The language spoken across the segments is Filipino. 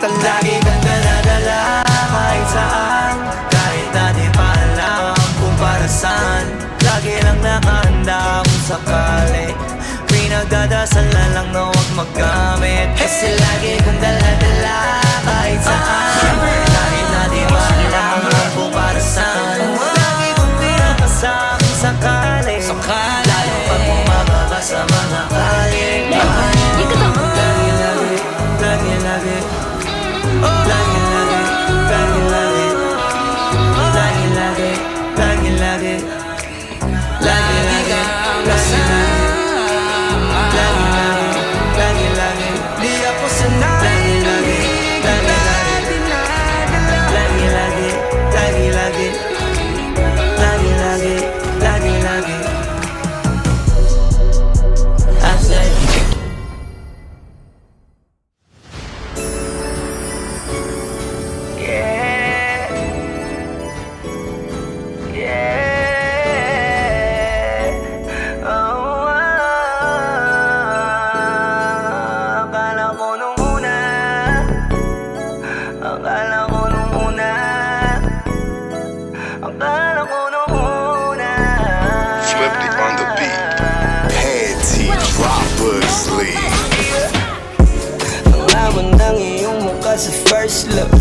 Lagi kang dala-dala kahit saan, kahit na di pa alam kung para saan. Lagi lang nakahanda kung sakali, pinagdadasal na lang na huwag magkamit. Kasi lagi kang dala-dala kahit saan, kahit na di pa alam kung para saan. Lagi kong pinapasa kung sakali, lalo pag bumababa sa mga kalye. Sa first look,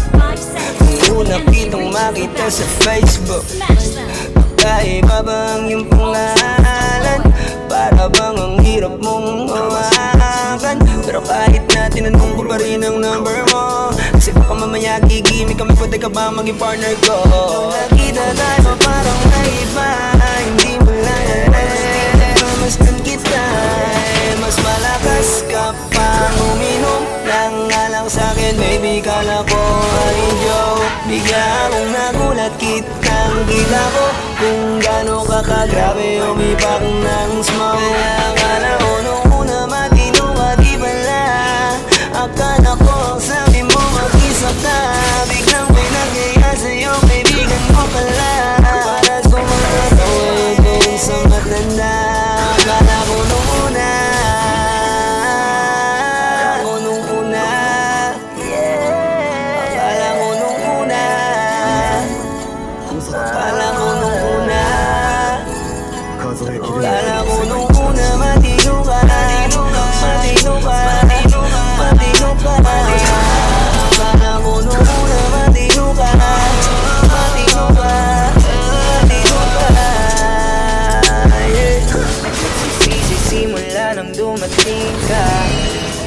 kung una kitang makita sa Facebook, kakaiba ba ang iyong pangalan? Para bang ang hirap mong hawakan? Pero kahit na tinanong ko pa rin ang number mo, kasi baka mamaya gigimik kami, pwede ka ba maging partner ko? Nakita tayo parang naiba, hindi mo lang mastan kita, mas malakas ka pang uminom lang nga lang sa'kin, baby, kala ko ay joke. Bigla akong nagulat, kitang kita ko kung gano'n ka kagrabe umipak ng smoke. Akala ko nung una matino ka, di pala. Akala ko ang sabi mo mag-isa ka, biglang may nagyaya sa'yo, kaibigan mo pala. Para sumasawa din sa matanda. Akala ko nung una,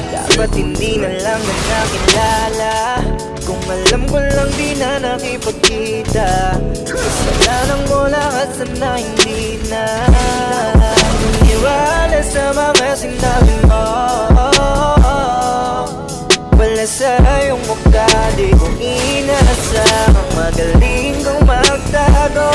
dapat hindi na lang na nakilala. Kung alam ko lang di na nakipagkita, kasalanan mo lahat, sana hindi na maniwala sa mga sinabi mo. Wala sa iyong mukha, di ko inasahang magaling kong magtago.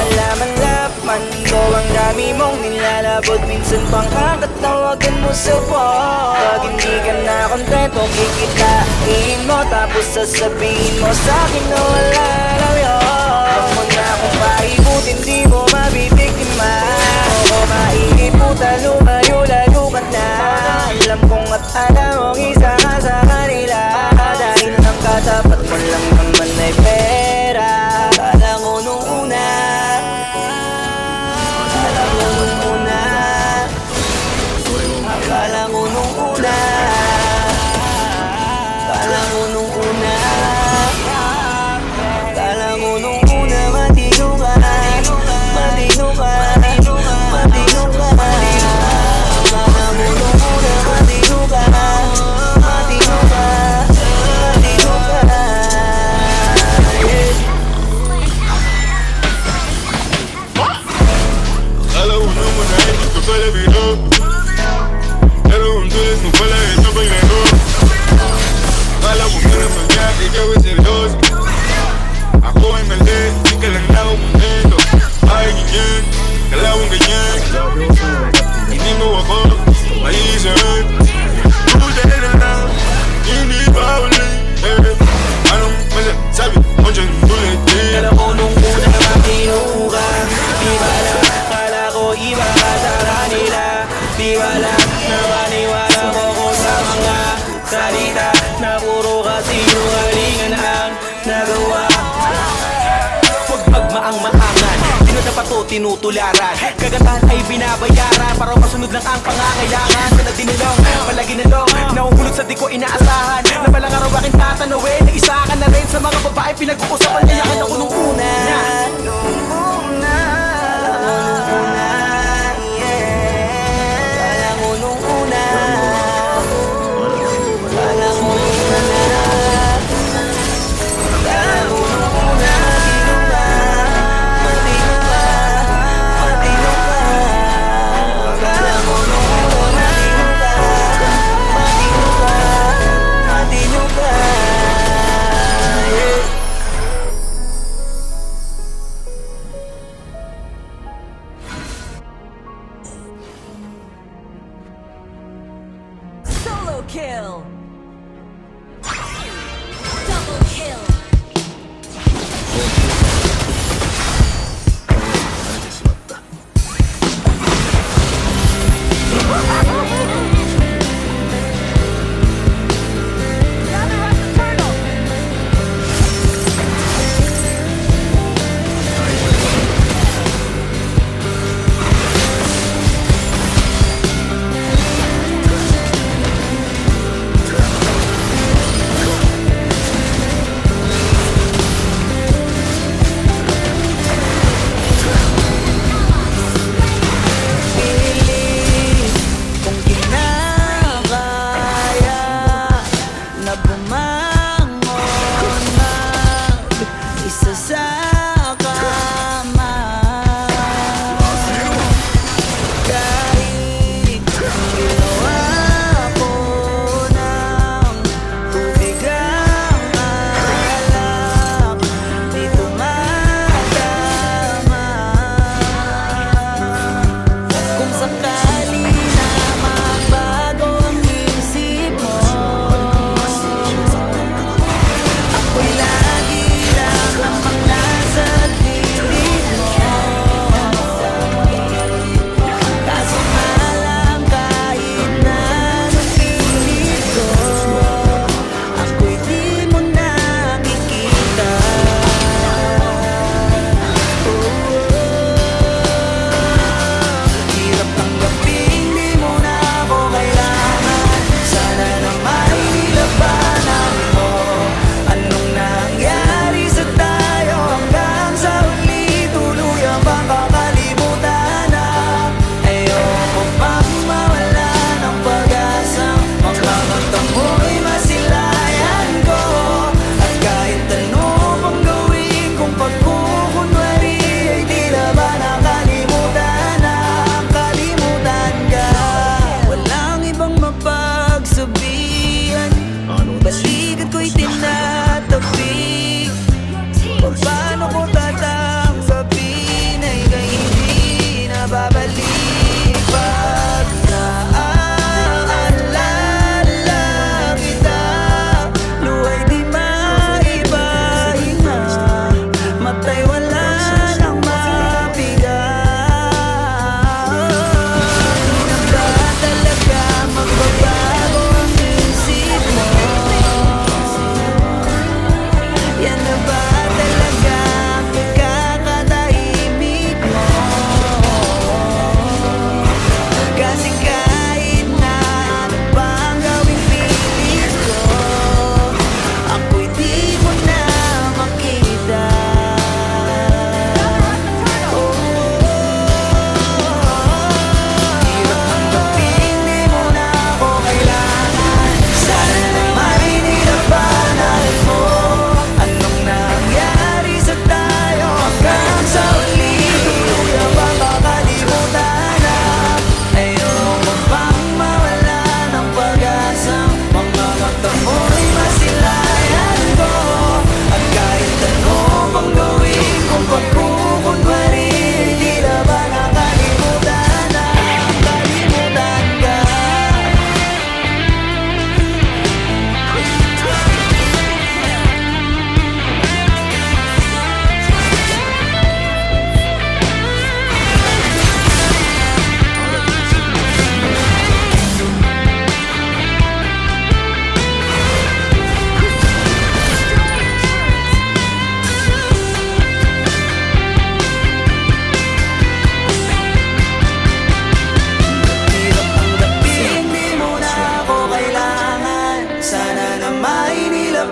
Malaman-laman ko ang dami mong nilalabot, minsan pang kakatawagan mo sa phone. Pag hindi ka na kontento, kikitain mo, tapos sasabihin mo sa'kin na wala lang yun. Huwag mo na akong paibutin, di mo mabibiktima. Oo, maiiputa, lumayo, lalo ka na. Alam kong at alam mong isa ka sa kanila, dahil ang katapat mo lang naman ay pera. Akala ko nung una, akala ko nung una, akala ko nung una, akala ko nung una, akala ko nung una, matino ka, matino ka, matino ka. Akala ko nung una, matino ka, matino ka, matino ka. Ala uno muna ito pala biro, pero un dules no pala ito bailando. Ala uno na pagkaki nagawa. Huwag magmaang-maangan, di na dapat to tinutularan. Kagatan ay binabayaran para masunod lang ang pangangailangan. Sa dinulong, palagi nalong nahuhulog sa di ko inaasahan. Na balang araw aking tatanawin, na isa ka na rin sa mga babae pinag-uusapan. Kayakan ako nung una.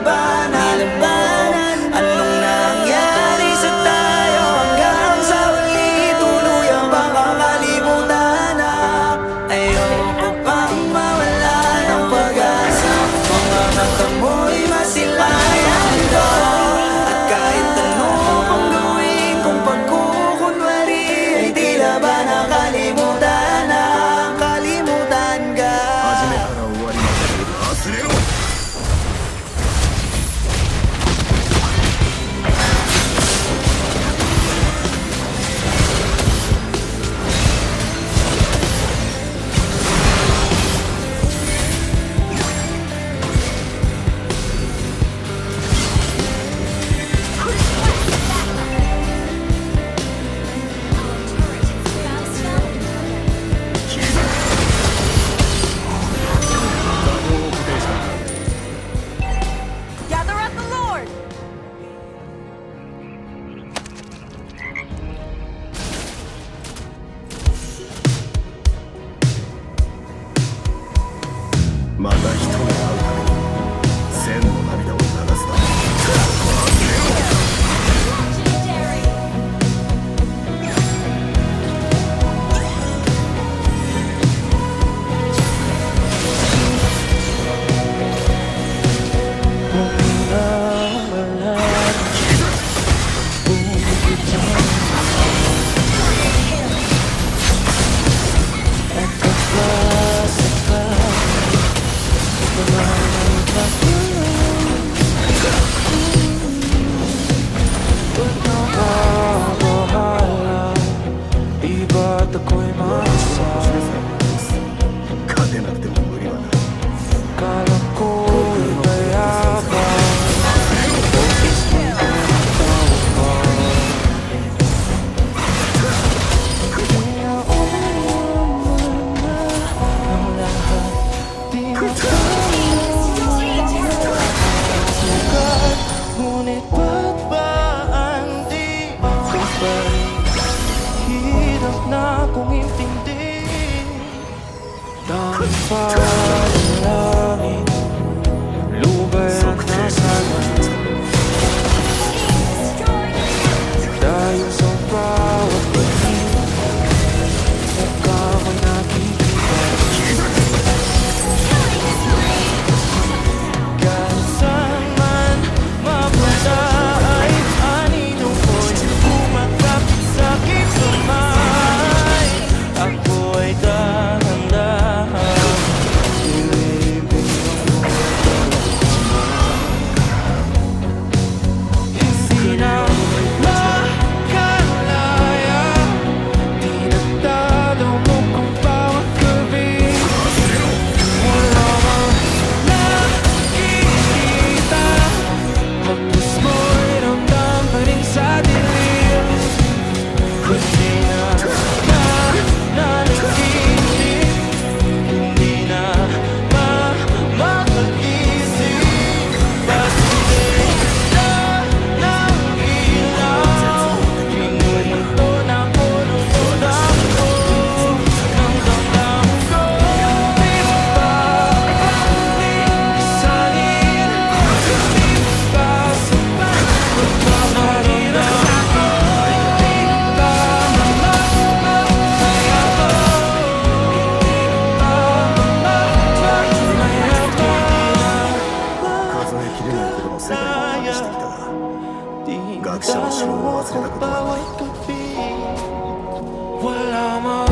nilabanan Anong nangyari sa tayo hanggang sa huli Tuluyang bang kakalimutan na ayoko pang mawala ng pag-asa Mga mata mo'y masilayan ko At kahit ano pang gawin kung pagkukunwari Ay tila ba nakalimutan na kalimutan ka 初めから終わりまで忘れろ Gather at the Lord! また人に会うために千の涙を流すだ Iba't ako'y masasabi 勝てなくても無理はない Kala ko'y mayabang Kaya umayaman na ang lahat Di na sugat Ngunit ba't ba hindi ako pa rin Hirap na kong intindi Dahil panalangin Lubay at nasama Dahil sa bawat paging Mukha ko'y nakikita Kahit saan man mapunta ay anino ko'y kumakapit sa'king kamay Ako ay dahan-dahan Ilibig ang hindi na makalaya Tinatalo mo kung bawat gabi Wala mang nakikita Hapos mo'y ramdam pa rin sa dilim Hindi na nanaginip Hindi na makakaisip Ba't hindi na nangilaw Minumunto na punod ako Ng damdamin ko Di ba pwedeng isalin Di ba sapat Pagmamarin ako Di ba mamaya 数えきれないほどの世界を旅してきたが学者の城を忘れたことはない Wala mang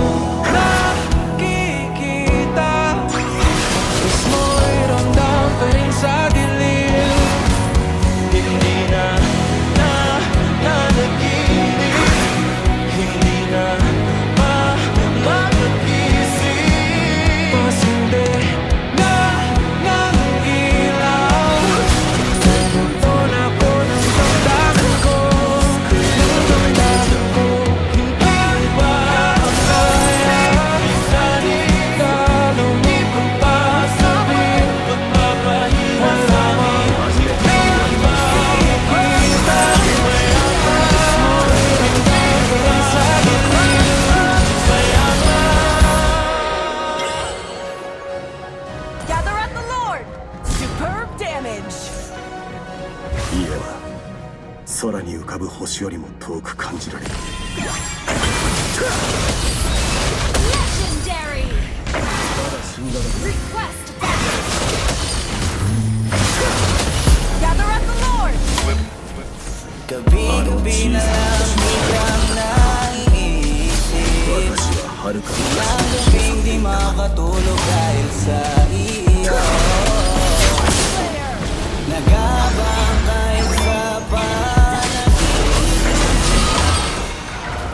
nakikita Mas mo'y ramdam pa rin sa dilim Hindi na nanaginip Hindi na makakaisip Mas hindi na nangilaw Namunto na ako ng damdamin ko Ng damdamin ko Hindi ba kaya 家は空に浮かぶ星よりも遠く感じられる。 Legendary! Request backup! Gather up the Lord! Gabi-gabi na lang biglang naiisip 私は遥か Ang gabing di makatulog dahil sa iyo Nagabang kahit sa panaginip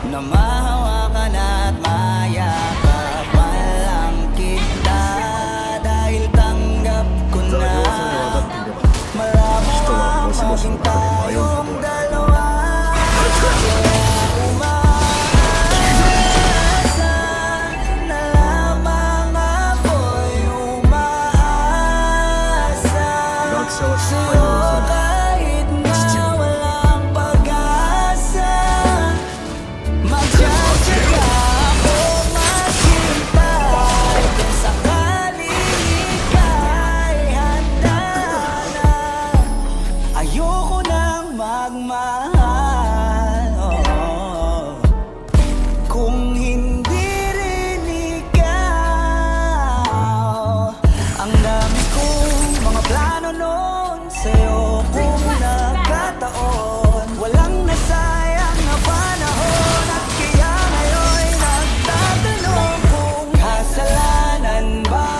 Na mahawakan at mayakapan lang kita Dahil tanggap ko na 人はもしもしの中で迷うことはない 学者は失敗を恐れない。父は Ayoko nang magmahal Kung hindi rin ikaw Ang dami kong mga plano noon Sa'yo kung nagkataon Walang nasayang na panahon At kaya ngayon'y nagtatanong Kung kasalanan ba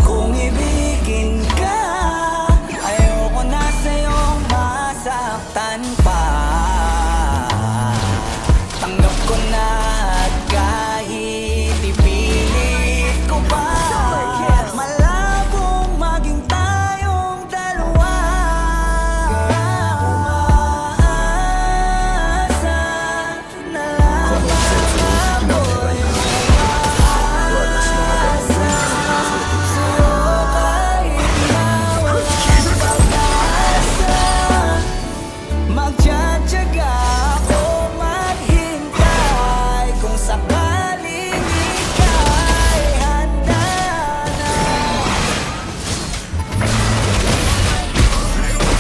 Kung ibigin ka Ayoko na sa'yong masaktan pa Tanggap ko na at kahit ipilit ko pa Malabong maging tayong dalawa Kaya umaasa na この切の不気な願いが私の中に Magtsatsaga ako maghintay Kung sakaling ika'y handa na Slain an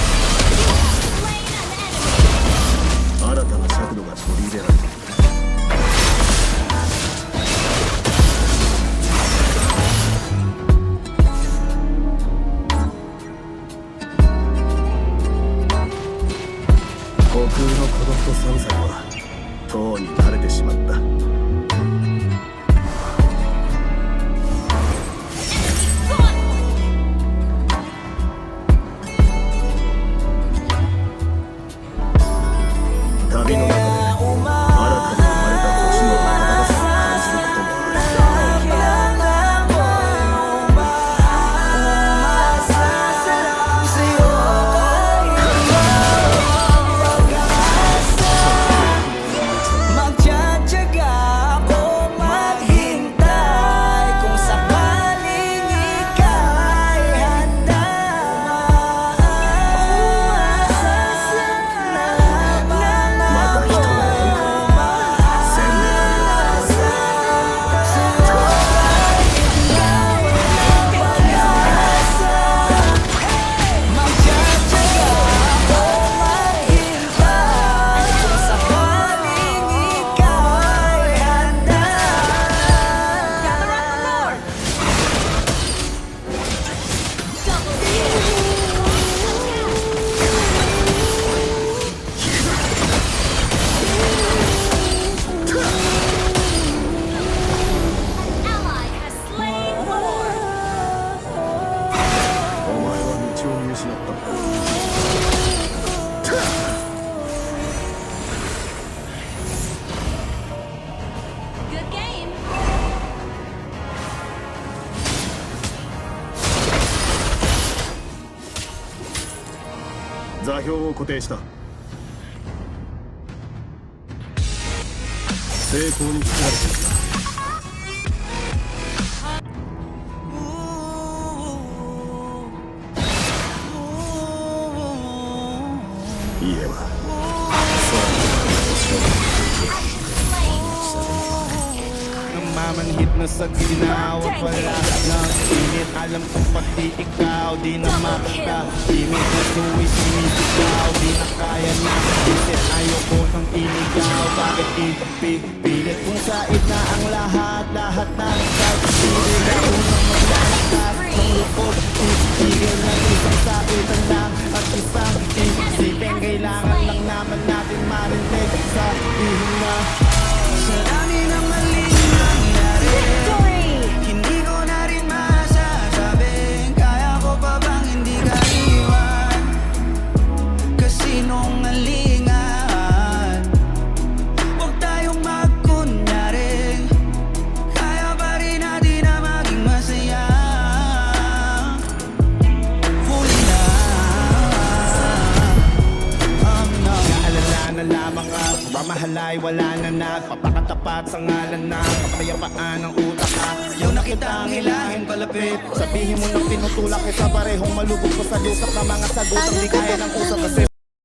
enemy! 新たな尺度が取り入れられた。虚空の孤独と寒さにはとうに慣れてしまった。 旅の中で新たに生まれた星の温かさを感じることもある。 Magtsatsaga ako maghintay Kung sakaling ika'y handa Umaasa na lamang また人がいる。千年ある。 Gather up the Lord! Double An ally has slain Lord! お前は道を見失ったんだ。 Good game! 座標を固定した。成功に作られていた。家は空に星を Slain! Namaman hit na sa ginawa wala ng init. Alam ko pati ikaw di na makita. Imit na suwi sinisigaw, di na kaya na isip. Ayoko ng iligaw, bakit ipipilit kung sait na ang lahat na nagsapilit. Ako nang maglalakas ng lupot, itigil ng isang sakitan lang at isang isipin. Kailangan lang naman natin marinig, sabihin na Sa dami ng maling nangyari, hindi ko na rin masasabing kaya ko pa bang hindi ka iwan. Kasinungalingan, huwag tayong magkunyari, kaya pa rin natin na maging masaya. Huli na ang Naalala na lamang ang pagmamahalay, wala na nagpapakatapat sa ngalan na kapayapaan ng utak. Ayaw na kitang hilahin palapit. Sabihin mo na tinutulak kita parehong malubog ko sa lusok na mga sagot ang di kaya ng usap kasi